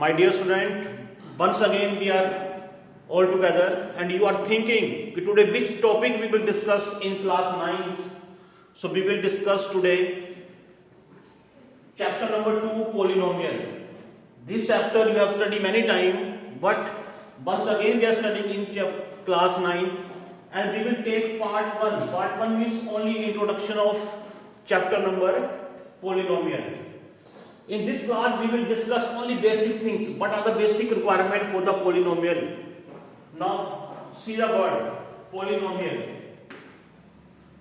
My dear student, once again we are all together and you are thinking today which topic we will discuss in class 9th. So we will discuss today chapter number 2, polynomial. This chapter you have studied many times, but once again we are studying in class 9th and we will take part 1. Part 1 means only introduction of chapter number polynomial. In this class we will discuss only basic things. What are the basic requirements for the polynomial? Now see the word polynomial.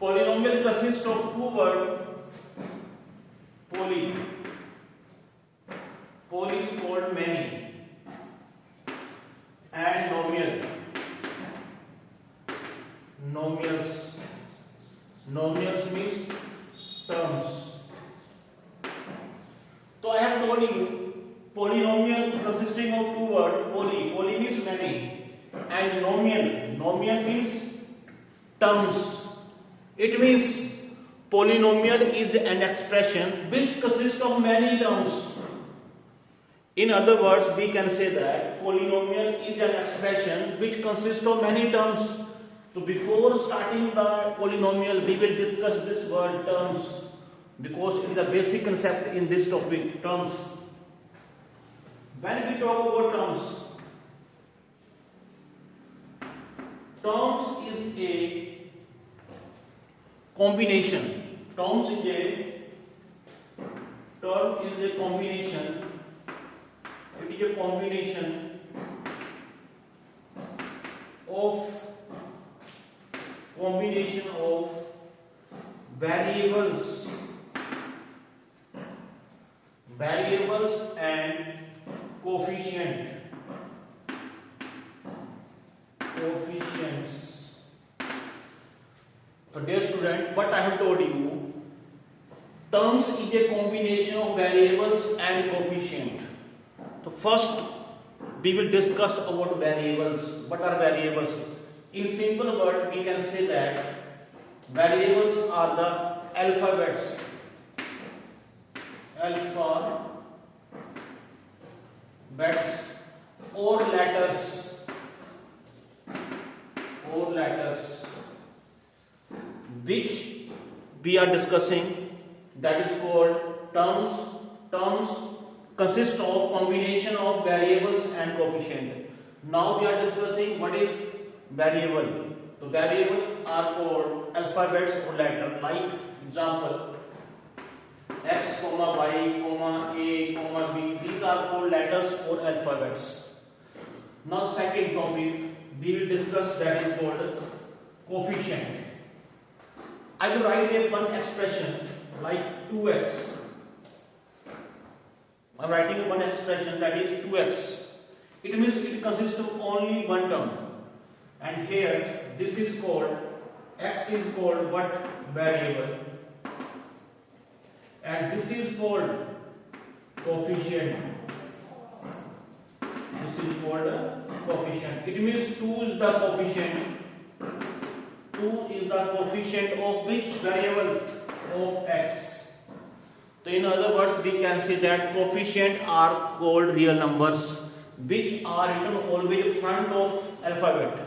Polynomial consists of two words. Poly. Poly is called many. And nomial. Nomials. Nomials means terms. So I have told you polynomial consisting of two words. Poly means many, and nominal means terms. It means polynomial is an expression which consists of many terms. In other words, we can say that polynomial is an expression which consists of many terms. So before starting the polynomial, we will discuss this word terms, because it is a basic concept in this topic, terms. When we talk about terms is a combination. Term is a combination. It is a combination of variables and coefficients. So dear student, what I have told you, terms is a combination of variables and coefficient. So first we will discuss about variables. What are variables? In simple word we can say that variables are the alphabets or letters which we are discussing, that is called terms. Terms consist of combination of variables and coefficient. Now we are discussing what is variable. So variables are called alphabets or letters. Like example, X, Y, A, B. These are called letters or alphabets. Now second topic we will discuss, that is called coefficient. I will write one expression like 2x. I am writing one expression that is 2x. It means it consists of only one term. And here this is called, x is called what? Variable. And this is called coefficient. This is called a coefficient. It means 2 is the coefficient. 2 is the coefficient of which variable? Of x. So in other words, we can say that coefficient are called real numbers which are written always front of alphabet.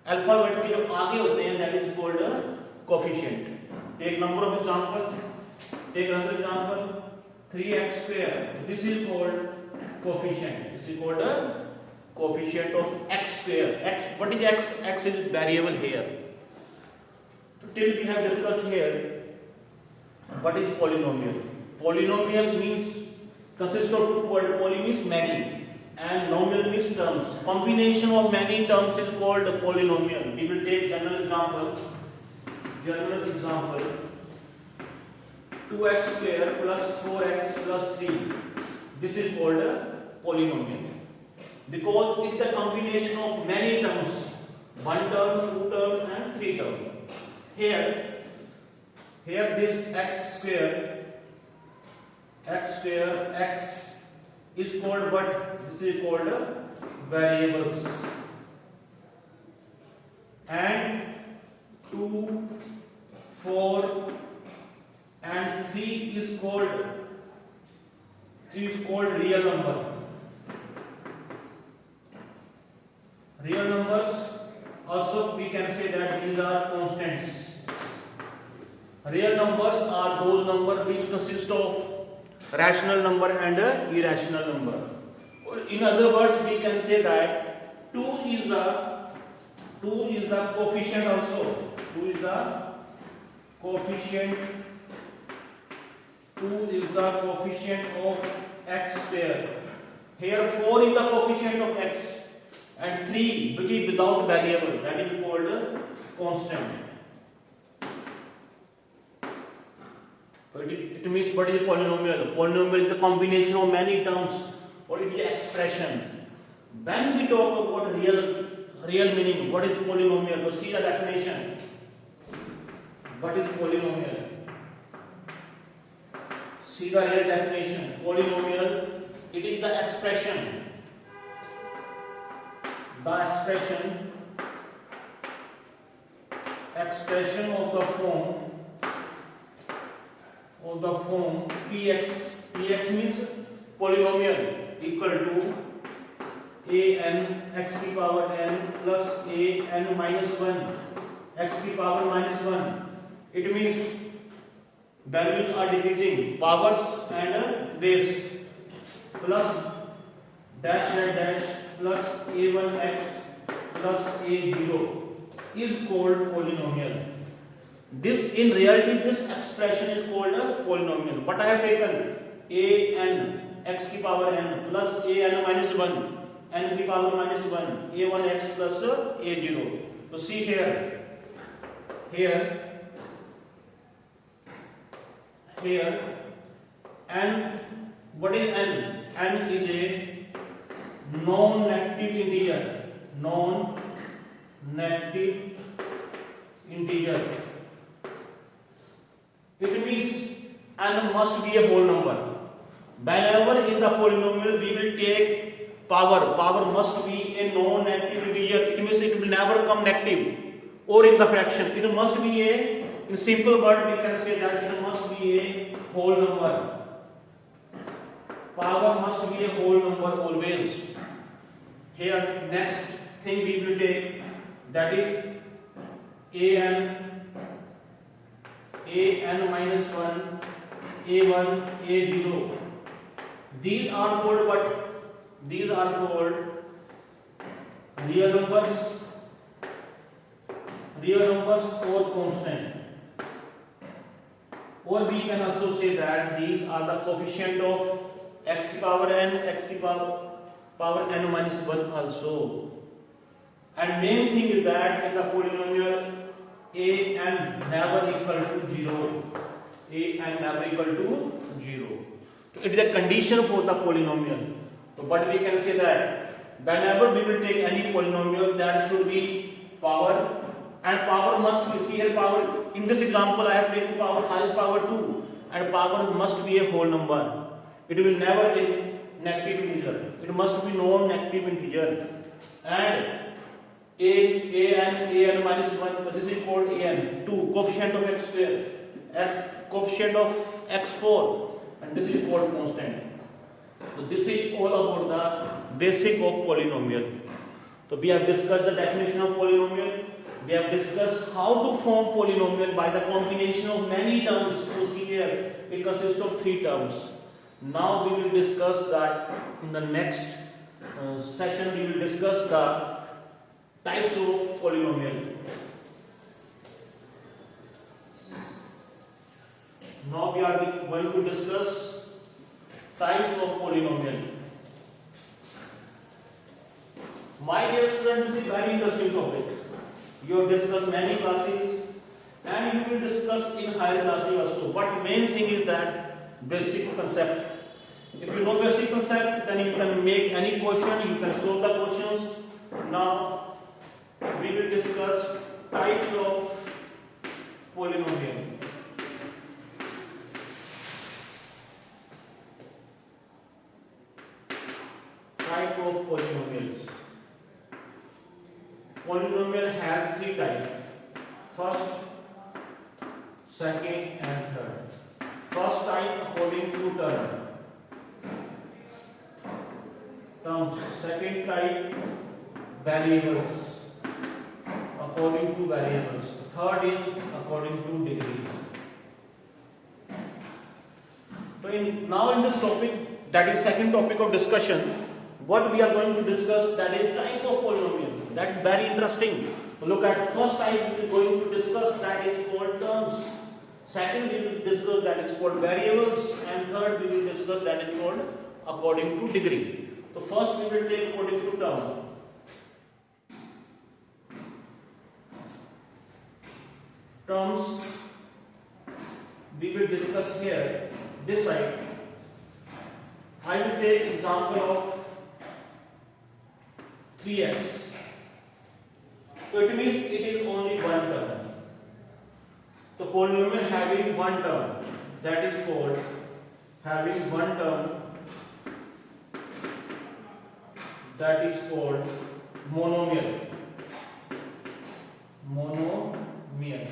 Alphabet के जो आगे होते हैं, that is called a coefficient. Take number of example. Take another example, 3x square. This is called coefficient. This is called a coefficient of x square. X, what is x? X is variable here. So till we have discussed here, what is polynomial? Polynomial means consists of two words. Poly means many and nomial means terms. Combination of many terms is called a polynomial. We will take general example. 2x square plus 4x plus 3. This is called a polynomial because it is a combination of many terms. One term, two terms and three terms. Here this x square, x is called what? This is called variables. And 2, 4 and 3 is called real number. Real numbers also we can say that these are constants. Real numbers are those numbers which consist of rational number and irrational number. In other words, we can say that 2 is the coefficient also. 2 is the coefficient. 2 is the coefficient of x square. Here 4 is the coefficient of x, and 3 which is without variable, that is called constant. It means what is polynomial? Polynomial is the combination of many terms, or it is an expression. When we talk about real meaning, what is polynomial? So see the definition. What is polynomial? See the real definition. Polynomial, it is the expression. Expression of the form px. Px means polynomial equal to an x to the power n plus an minus 1 x to the power minus 1. It means values are decreasing, powers and base, plus dash and dash plus a1x plus a0 is called polynomial. In reality, this expression is called a polynomial. But I have taken an x to the power n plus an minus 1 n to the power minus 1 a1x plus a0. So see here n, what is n? N is a non-negative integer. It means n must be a whole number. Whenever in the polynomial we will take power must be a non-negative integer. It means it will never come negative, or in the fraction it must be in simple word we can say that it must be a whole number. Power must be a whole number always. Here next thing we will take, that is an minus 1 a1 a0. These are called what? These are called real numbers or constant. Or we can also say that these are the coefficient of x to the power n, x to the power n minus 1 also. And main thing is that in the polynomial an never equal to 0. An never equal to 0. So it is a condition for the polynomial. So but we can say that whenever we will take any polynomial, that should be power, and power must be, see here power, in this example I have taken power highest power 2, and power must be a whole number. It will never be negative integer. It must be non-negative integer. And an minus 1, this is called an 2, coefficient of x square, coefficient of x4, and this is called constant. So this is all about the basic of polynomial. So we have discussed the definition of polynomial. We have discussed how to form polynomial by the combination of many terms. So see here, it consists of 3 terms. Now we will discuss that in the next session. We will discuss the types of polynomial. Now we are going to discuss types of polynomial. My dear students, this is very interesting topic. You have discussed many classes and you will discuss in higher classes also. But main thing is that basic concept. If you know basic concept, then you can make any question, you can solve the questions. Now we will discuss types of polynomial. Type of polynomials. Polynomial has 3 types: first, second and third. First type according to terms. Second type variables. According to variables. Third is according to degree. So now in this topic, that is second topic of discussion, what we are going to discuss, that is type of polynomial. That's very interesting. Look at first type we are going to discuss, that is called terms. Second we will discuss, that is called variables, and third we will discuss, that is called according to degree. So first we will take according to term. Terms we will discuss here, this side. I will take example of 3x. So it means it is only one term. So polynomial having one term, that is called having one term, that is called monomial. Monomial.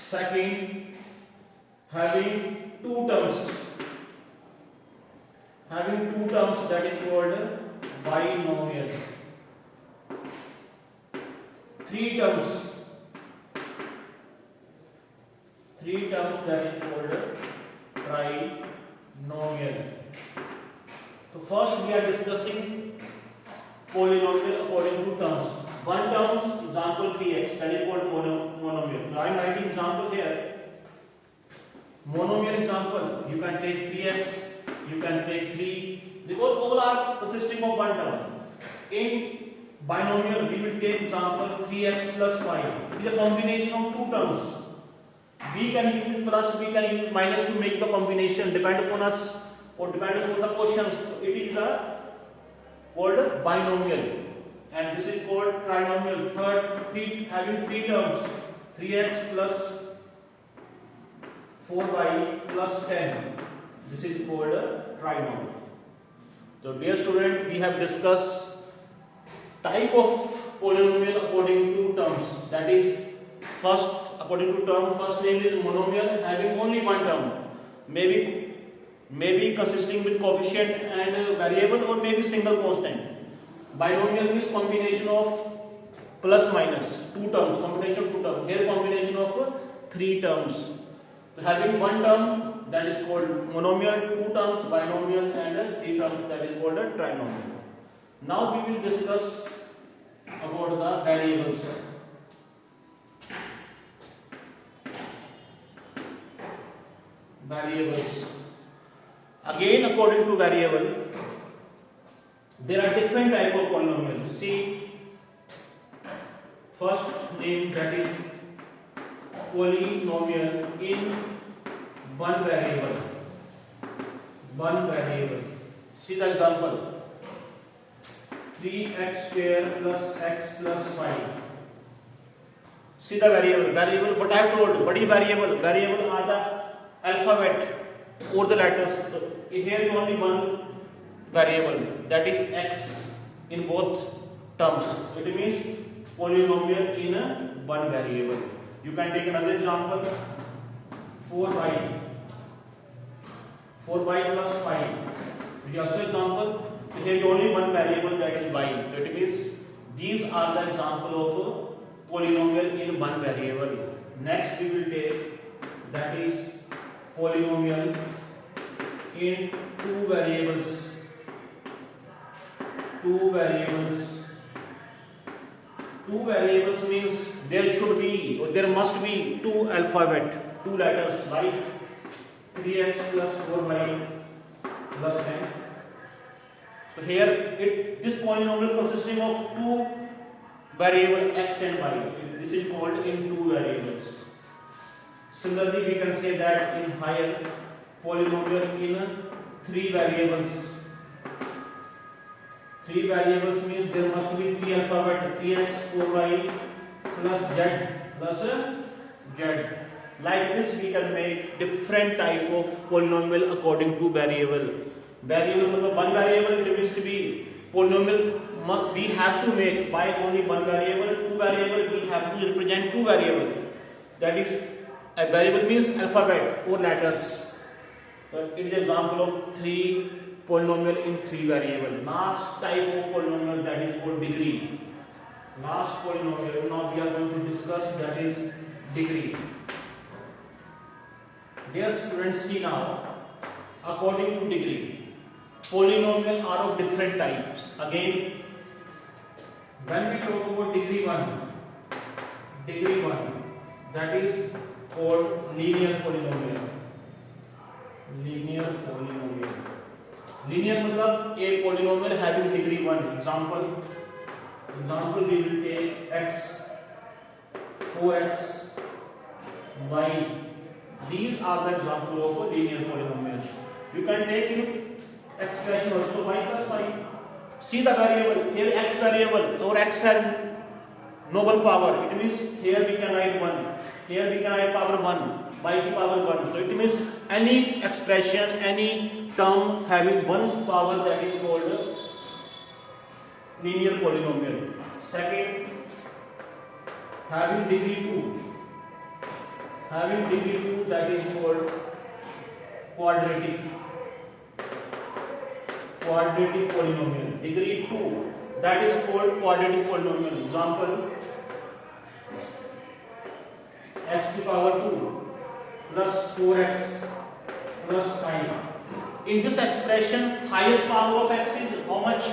Second, having two terms. Having two terms, that is called binomial. Three terms, that is called trinomial. So first we are discussing polynomial according to terms. One term, example 3x, that is called monomial. So I am writing example here. Monomial example, you can take 3x, you can take 3, because all are consisting of one term. In binomial, we will take example 3x plus 5. It is a combination of two terms. We can use plus, we can use minus to make the combination, depend upon us or depend upon the questions. It is called binomial, and this is called trinomial. Third, having three terms, 3x plus 4y plus 10. This is called trinomial. So dear student, we have discussed type of polynomial according to terms. That is, first according to term, first name is monomial having only one term, maybe consisting with coefficient and variable, or maybe single constant. Binomial means combination of plus minus, two terms, combination of two terms. Here combination of three terms. So having one term, that is called monomial, two terms binomial, and three terms, that is called a trinomial. Now we will discuss about the variables. Variables. Again, according to variable, there are different type of polynomials. See, first name, that is polynomial in one variable. One variable. See the example: 3x square plus x plus 5. See the variable. But I have told, what is variable? Variable are the alphabet or the letters. Here is only one variable, that is x in both terms. It means polynomial in one variable. You can take another example: 4y plus 5. It is also example. Here is only one variable, that is y. So it means these are the example of polynomial in one variable. Next we will take, that is polynomial in two variables. Two variables means there should be, or there must be two alphabet, two letters, like 3x plus 4y plus 10. So here this polynomial consisting of two variables x and y. This is called in two variables. Similarly, we can say that in higher, polynomial in three variables. Three variables means there must be three alphabet: 3x, 4y plus z. Like this, we can make different type of polynomial according to variable. Variable, one variable, it means to be polynomial. We have to make by only one variable. Two variable, we have to represent two variable. That is, a variable means alphabet or letters. It is example of 3 polynomial in 3 variable. Last type of polynomial, that is called degree. Last polynomial now we are going to discuss, that is degree. Dear students, see now, according to degree, polynomial are of different types. Again, when we talk about degree 1, that is called linear polynomial. Linear polynomial. Linear मतलब a polynomial having degree 1. Example we will take x, 4x, y. These are the example of a linear polynomial. You can take in expression also y plus 5. See the variable here, x variable or x has noble power. It means here we can write 1, here we can write power 1, y to power 1. So it means any expression, any term having one power, that is called linear polynomial. Second, having degree 2, that is called quadratic polynomial. Degree 2, that is called quadratic polynomial. Example, x to power 2 plus 4x plus 5. In this expression, highest power of x is how much?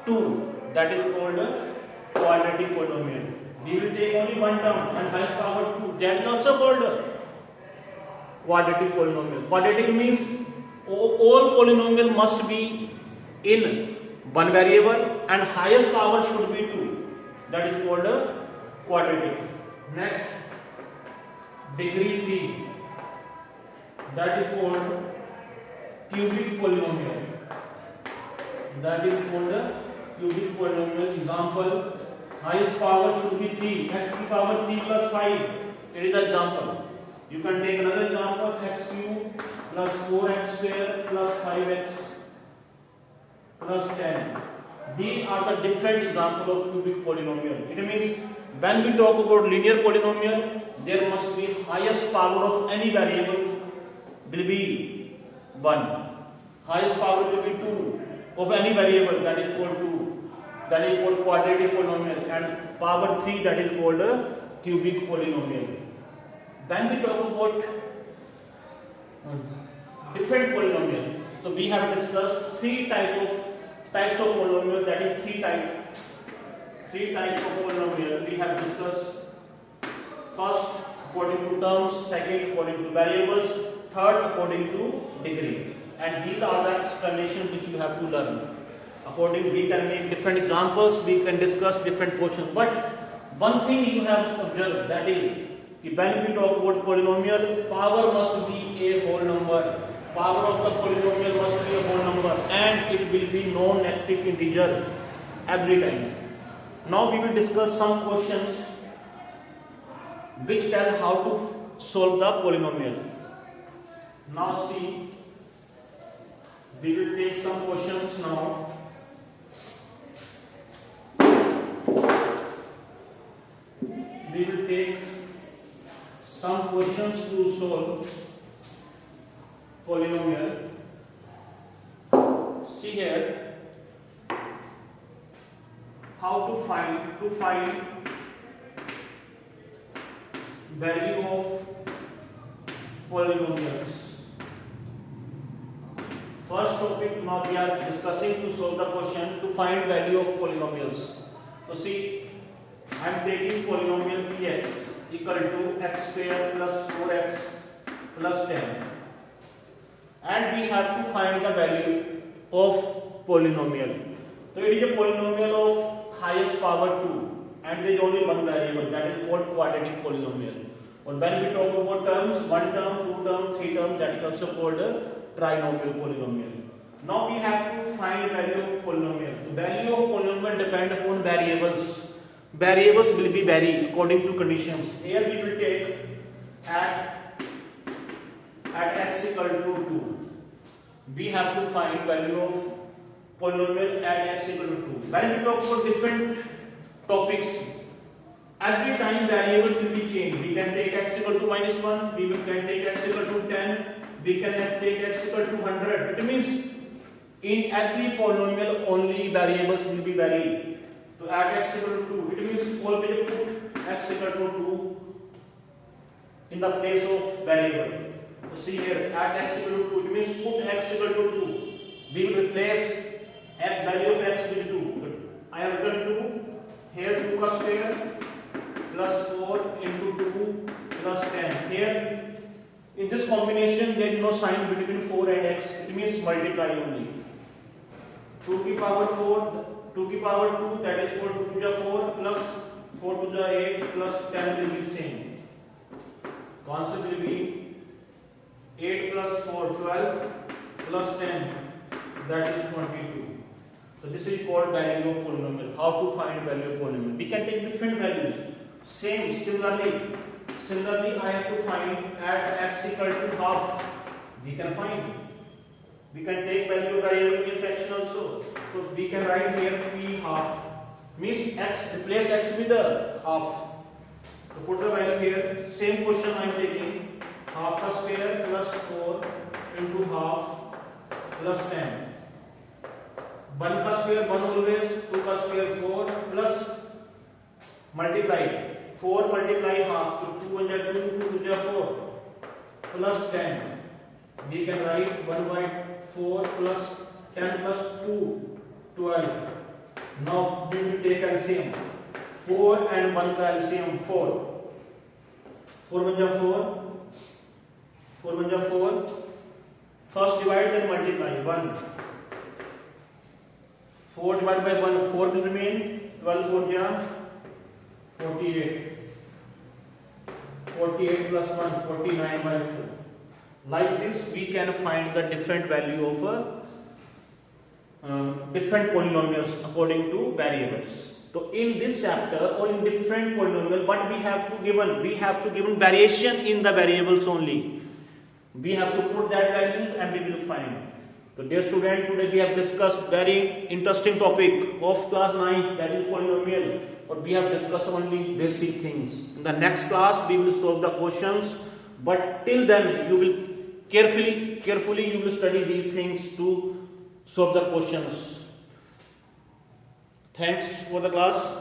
2. That is called a quadratic polynomial. We will take only one term and highest power 2. That is also called a quadratic polynomial. Quadratic means all polynomial must be in one variable and highest power should be 2. That is called a quadratic. Next, degree 3, that is called cubic polynomial. Example, highest power should be 3, x to power 3 plus 5. It is the example. You can take another example, x cube plus 4x square plus 5x plus 10. These are the different examples of cubic polynomial. It means when we talk about linear polynomial, there must be highest power of any variable will be 1. Highest power will be 2 of any variable, that is called 2. That is called quadratic polynomial, and power 3, that is called a cubic polynomial. When we talk about different polynomial, so we have discussed three types of polynomial, that is three types of polynomial we have discussed. First, according to terms. Second, according to variables. Third, according to degree. And these are the explanations which you have to learn. According, we can make different examples, we can discuss different portions. But one thing you have observed, that is, when we talk about polynomial, power must be a whole number. Power of the polynomial must be a whole number, and it will be non-negative integer every time. Now we will discuss some questions which tell how to solve the polynomial. Now see, we will take some questions now. We will take some questions to solve polynomial. See here, how to find value of polynomials. First topic now we are discussing to solve the question to find value of polynomials. So see, I am taking polynomial px equal to x square plus 4x plus 10, and we have to find the value of polynomial. So it is a polynomial of highest power 2, and there is only one variable, that is called quadratic polynomial. Or when we talk about terms, 1 term, 2 term, 3 term, that is also called a trinomial polynomial. Now we have to find value of polynomial. The value of polynomial depend upon variables. Variables will be vary according to conditions. Here we will take at x equal to 2. We have to find value of polynomial at x equal to 2. When we talk about different topics, every time variables will be changed. We can take x equal to -1, can take x equal to 10, we can take x equal to 100. It means In every polynomial only variables will be varied. So at x equal to 2, it means always put x equal to 2 in the place of variable. So see here, at x equal to 2, it means put x equal to 2. We will replace value of x with 2. So I have written 2, here 2 का square plus 4 into 2 plus 10. Here in this combination there is no sign between 4 and x, it means multiply only. 2 की power 4, 2 की power 2, that is 4 to 2 is 4 plus 4 to the 8 plus 10 will be same. The answer will be 8 plus 4, 12 plus 10, that is 22. So this is called value of polynomial. How to find value of polynomial? We can take different values. Similarly, I have to find at x equal to half. We can find. We can take value of variable in fraction also. So we can write here p half. Means x, replace x with a half. So put the value here. Same question I am taking. Half the square plus 4 into half plus 10. 1 का square 1 always, 2 का square 4 plus multiply 4 multiply half, so 2 1 2, 2 2 4 plus 10. We can write 1 by 4 plus 10 plus 2, 12. Now we will take LCM. 4 and 1 का LCM 4. 4 1 4. 4 1 4. First divide then multiply 1. 4 divided by 1, 4 will remain. 12 4 ja 48. 48 plus 1, 49 by 4. Like this, we can find the different value of different polynomials according to variables. So in this chapter or in different polynomial, what we have to given? We have to given variation in the variables only. We have to put that value and we will find. So dear student, today we have discussed very interesting topic of class 9, that is polynomial. But we have discussed only basic things. In the next class we will solve the questions. But till then you will carefully you will study these things to solve the questions. Thanks for the class.